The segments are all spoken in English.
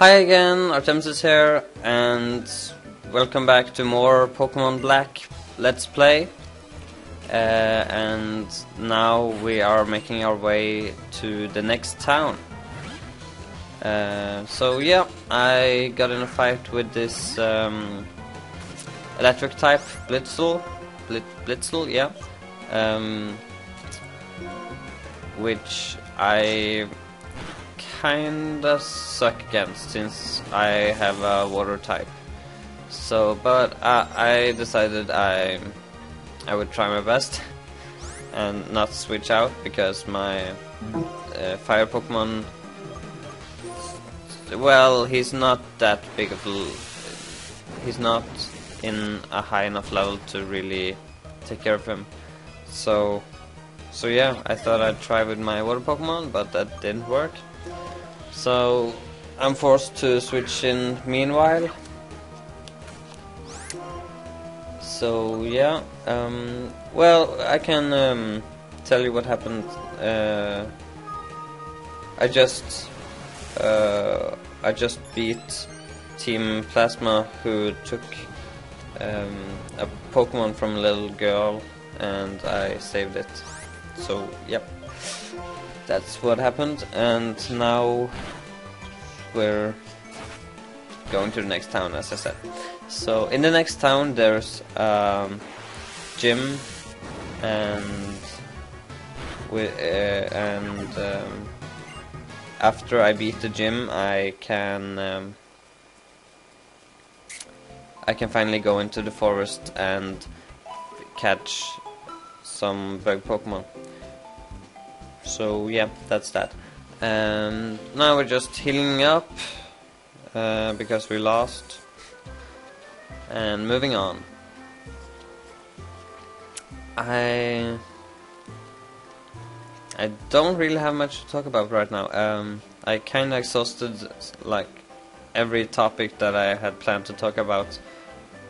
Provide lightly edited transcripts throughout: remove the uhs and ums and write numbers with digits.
Hi again, Artemis here, and welcome back to more Pokemon Black Let's Play. And now we are making our way to the next town. So yeah, I got in a fight with this electric type Blitzel, yeah, which I kinda suck against since I have a water type. So, but I decided I would try my best and not switch out because my fire Pokemon, well, he's not that big of a, he's not in a high enough level to really take care of him. So yeah, I thought I'd try with my water Pokemon, but that didn't work. So I'm forced to switch in meanwhile. So yeah, well, I can tell you what happened. I just beat Team Plasma, who took a Pokemon from a little girl, and I saved it. So yep, that's what happened, and now we're going to the next town, as I said. So in the next town there's gym, and after I beat the gym, I can finally go into the forest and catch some bug Pokemon. So yeah, that's that. And now we're just healing up because we lost, and moving on. I don't really have much to talk about right now. I kinda exhausted like every topic that I had planned to talk about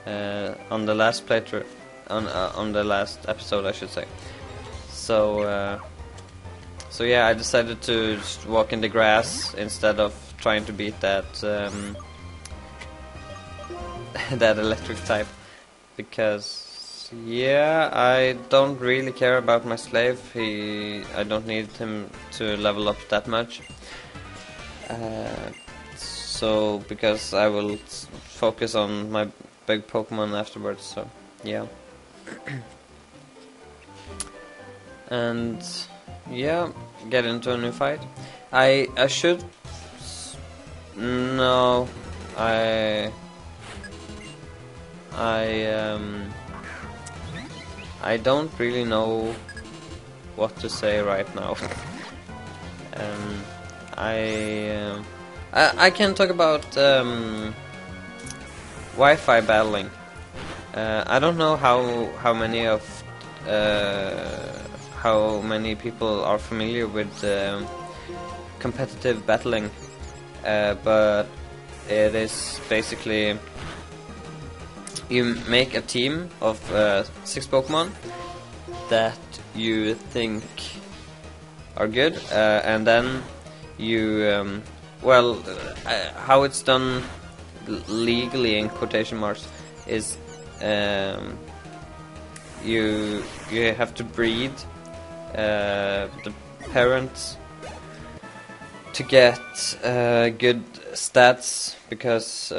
on the last playthrough, on the last episode, I should say. So yeah, I decided to just walk in the grass instead of trying to beat that that electric type, because yeah, I don't really care about my slave. I don't need him to level up that much. So because I will focus on my big Pokemon afterwards. So yeah. And yeah, get into a new fight. I should... No, I don't really know what to say right now. I can talk about Wi-Fi battling. I don't know how many people are familiar with competitive battling, but it is basically you make a team of 6 Pokemon that you think are good, and then you how it's done legally in quotation marks is you have to breed the parents to get good stats, because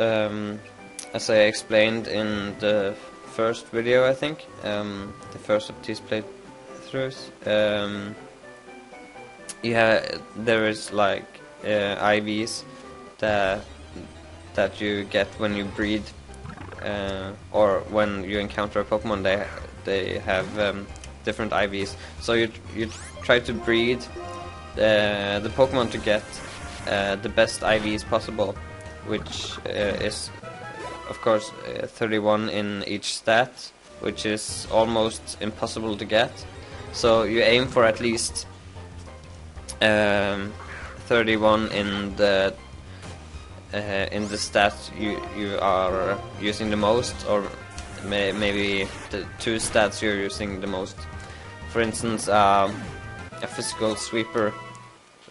as I explained in the first video, I think the first of these playthroughs, there is like IVs that you get when you breed, or when you encounter a Pokemon. They have different IVs, so you try to breed the Pokemon to get the best IVs possible, which is of course 31 in each stat, which is almost impossible to get. So you aim for at least 31 in the stat you are using the most, or maybe the 2 stats you're using the most. For instance, a physical sweeper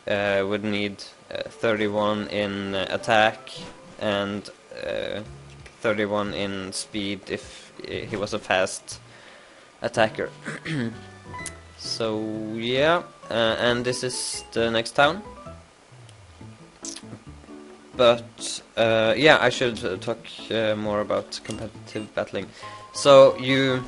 would need 31 in attack, and 31 in speed if he was a fast attacker. So yeah, and this is the next town. But yeah, I should talk more about competitive battling. So you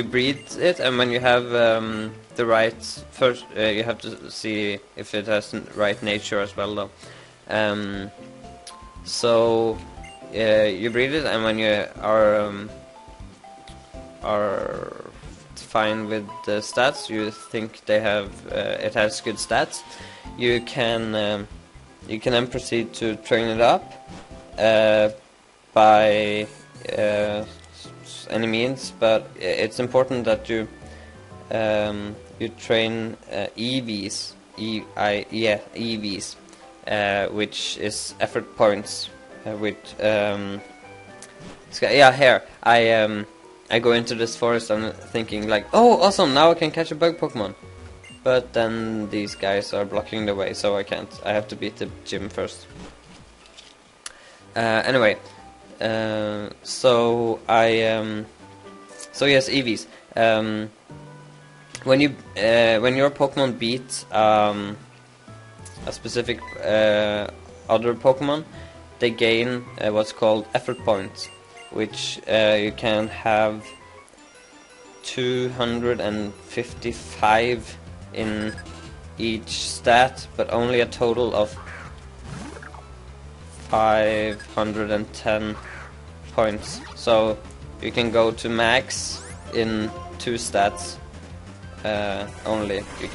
breed it, and when you have the right first, you have to see if it has the right nature as well, though. So you breed it, and when you are fine with the stats, you think they have it has good stats, you can then proceed to train it up by any means, but it's important that you train EVs, EVs, which is effort points. Yeah, here I go into this forest and thinking like, oh, awesome! Now I can catch a bug Pokemon. But then these guys are blocking the way, so I can't. I have to beat the gym first. Anyway, so yes, EVs. When your Pokemon beat a specific other Pokemon, they gain what's called effort points, which you can have 255 in each stat, but only a total of 510 points. So you can go to max in 2 stats only. You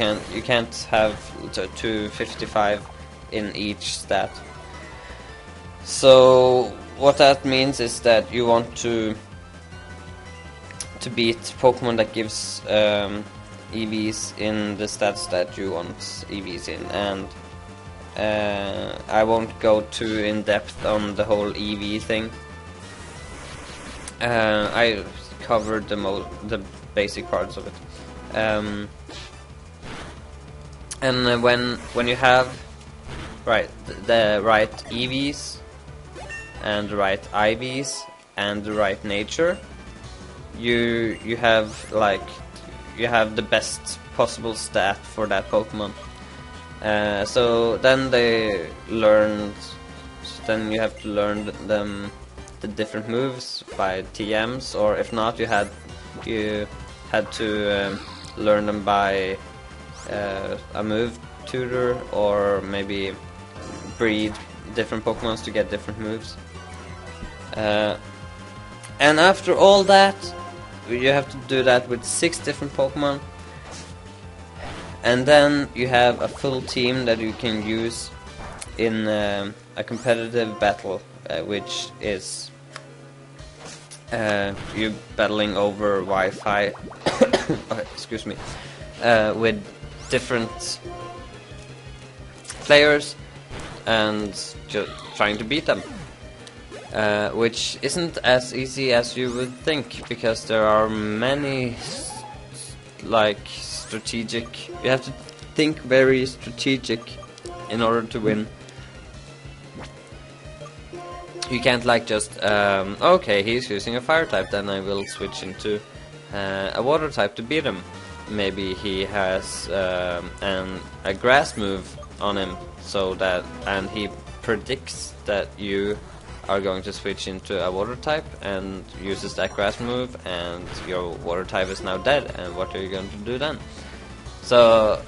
can't have 255 in each stat. So what that means is that you want to beat Pokemon that gives EVs in the stats that you want EVs in, and I won't go too in depth on the whole EV thing. I covered the basic parts of it, and when you have the right EVs and the right IVs and the right nature, you have the best possible stat for that Pokemon. So then you have to learn them the different moves by TMs, or if not, you had to learn them by a move tutor, or maybe breed different Pokemons to get different moves. And after all that, you have to do that with 6 different Pokemon, and then you have a full team that you can use in a competitive battle, which is you battling over Wi-Fi excuse me, with different players and just trying to beat them, which isn't as easy as you would think, because there are many strategic. You have to think very strategic in order to win. You can't just okay, he's using a fire type, then I will switch into a water type to beat him. Maybe he has a grass move on him, and he predicts that you are going to switch into a water type and uses that grass move, and your water type is now dead, and what are you going to do then? So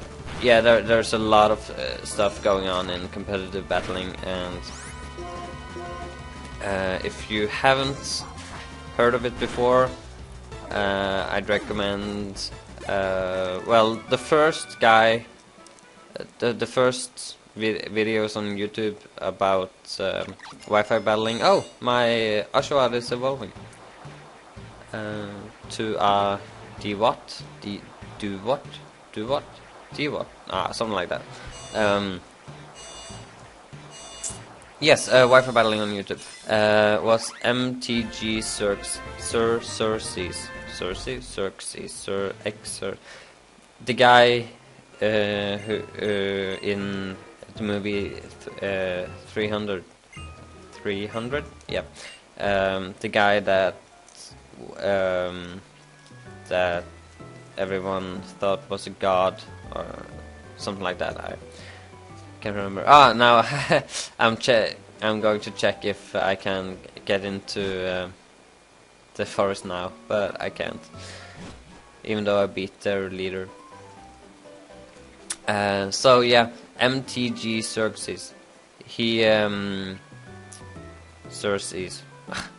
yeah, there's a lot of stuff going on in competitive battling, and if you haven't heard of it before, I'd recommend the first guy, the first videos on YouTube about Wi-Fi battling. Oh, my Oshawott is evolving to a Dewott, something like that. Yes, Wi-Fi battling on YouTube was MTG Xerxes. The guy in the movie 300, yeah, the guy that that everyone thought was a god or something like that. I can't remember. Ah, now I'm going to check if I can get into the forest now, but I can't, even though I beat their leader. So yeah, MTG Xerxes. He Xerxes.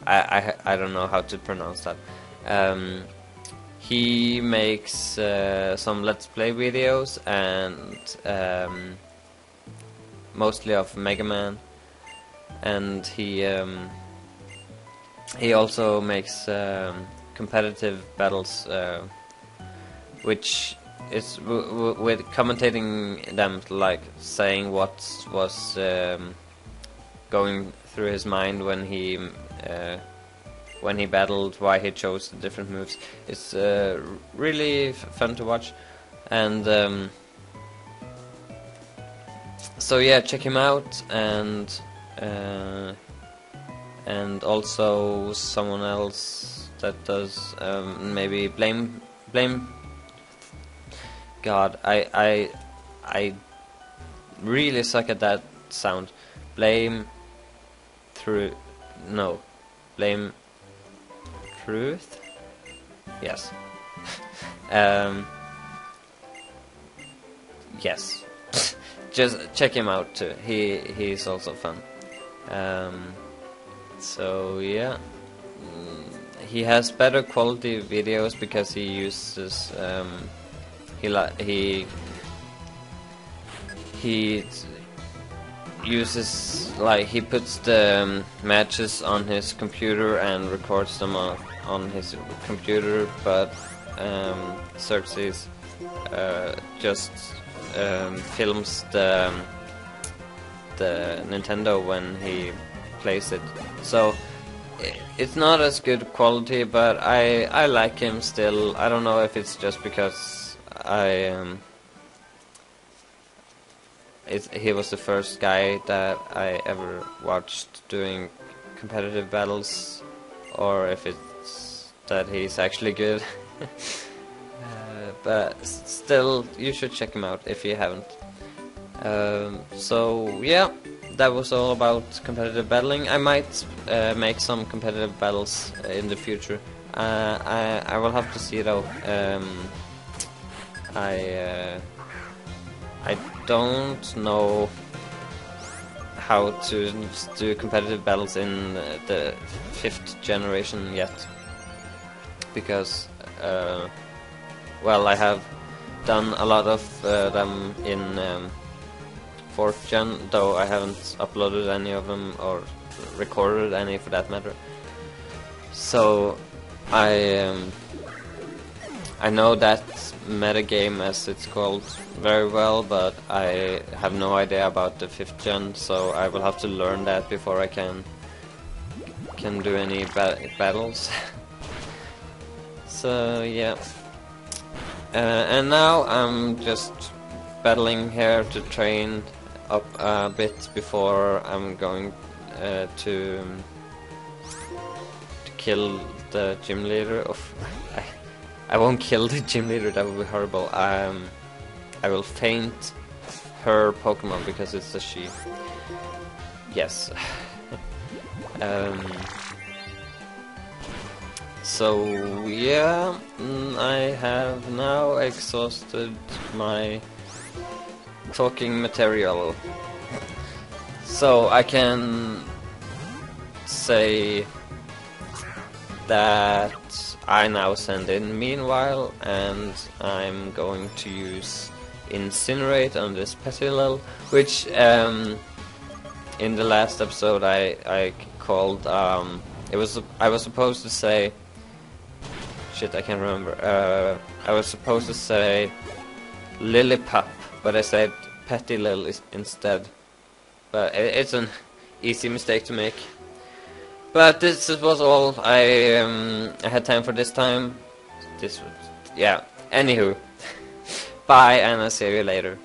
I don't know how to pronounce that. He makes some Let's Play videos and mostly of Mega Man, and he also makes competitive battles, which is with commentating them, like saying what was going through his mind when he battled, why he chose the different moves. It's really fun to watch, and so yeah, check him out, and also someone else that does maybe blame. God, I really suck at that sound. Blame truth. Yes. Yes. Just check him out too. He's also fun. So yeah, he has better quality videos because he uses he uses, like, he puts the matches on his computer and records them on his computer, but Xerxes just films the Nintendo when he plays it. So it's not as good quality, but I like him still. I don't know if it's just because he was the first guy that I ever watched doing competitive battles, or if it's that he's actually good. But still, you should check him out if you haven't. So yeah, that was all about competitive battling. I might make some competitive battles in the future. I will have to see though. I don't know how to do competitive battles in the 5th generation yet, because well, I have done a lot of them in 4th gen, though I haven't uploaded any of them or recorded any for that matter. So I know that metagame, as it's called, very well, but I have no idea about the 5th gen, so I will have to learn that before I can do any battles. So yeah, and now I'm just battling here to train up a bit before I'm going to kill the gym leader. I won't kill the gym leader, that would be horrible. I will feint her Pokemon because it's a she. Yes. So yeah, I have now exhausted my talking material. So I can say that I now send in meanwhile, and I'm going to use Incinerate on this Petilil, which in the last episode I called I was supposed to say, shit, I can't remember. I was supposed to say Lillipup, but I said Petilil instead. But it's an easy mistake to make. But this was all I had time for this time. Yeah. Anywho, Bye, and I'll see you later.